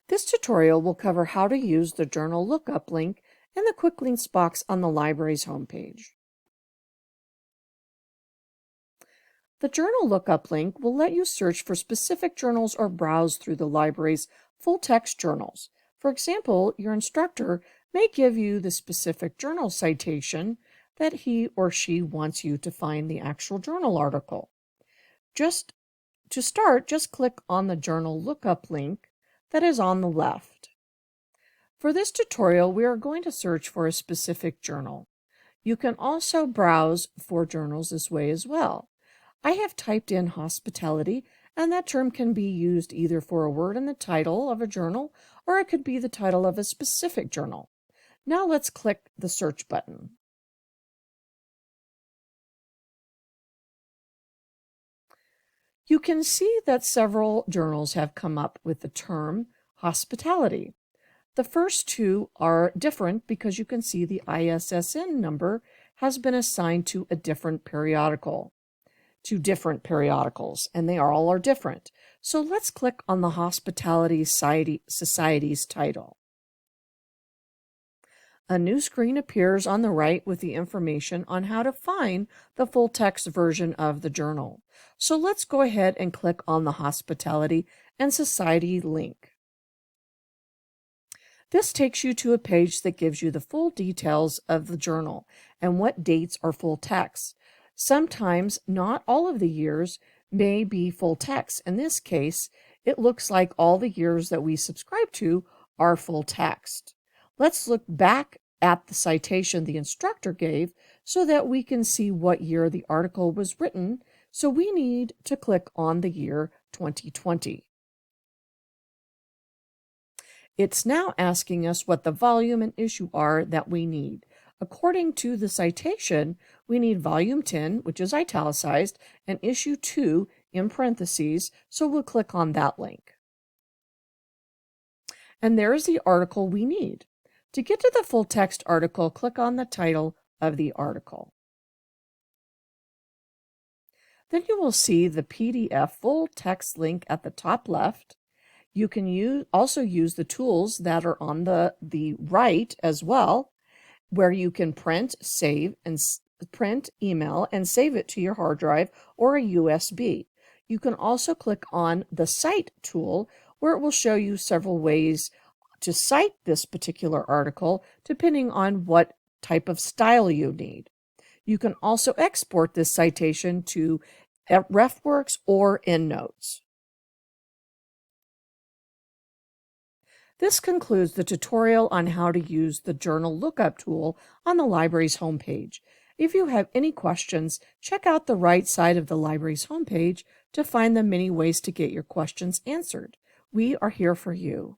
This tutorial will cover how to use the Journal Lookup link in the Quick Links box on the library's homepage. The Journal Lookup link will let you search for specific journals or browse through the library's full-text journals. For example, your instructor may give you the specific journal citation that he or she wants you to find the actual journal article. Just click on the Journal Lookup link that is on the left. For this tutorial, we are going to search for a specific journal. You can also browse for journals this way as well. I have typed in hospitality, and that term can be used either for a word in the title of a journal, or it could be the title of a specific journal. Now let's click the search button. You can see that several journals have come up with the term hospitality. The first two are different because you can see the ISSN number has been assigned to different periodicals, and they all are different. So let's click on the Hospitality Society's title. A new screen appears on the right with the information on how to find the full text version of the journal. So let's go ahead and click on the Hospitality and Society link. This takes you to a page that gives you the full details of the journal and what dates are full text. Sometimes not all of the years may be full text. In this case, it looks like all the years that we subscribe to are full text. Let's look back at the citation the instructor gave so that we can see what year the article was written. So we need to click on the year 2020. It's now asking us what the volume and issue are that we need. According to the citation, we need volume 10, which is italicized, and issue 2 in parentheses, so we'll click on that link. And there's the article we need. To get to the full text article, click on the title of the article. Then you will see the PDF full text link at the top left. You can also use the tools that are on the right as well, where you can print, email, and save it to your hard drive or a USB. You can also click on the Cite tool, where it will show you several ways to cite this particular article, depending on what type of style you need. You can also export this citation to RefWorks or EndNotes. This concludes the tutorial on how to use the Journal Lookup tool on the library's homepage. If you have any questions, check out the right side of the library's homepage to find the many ways to get your questions answered. We are here for you.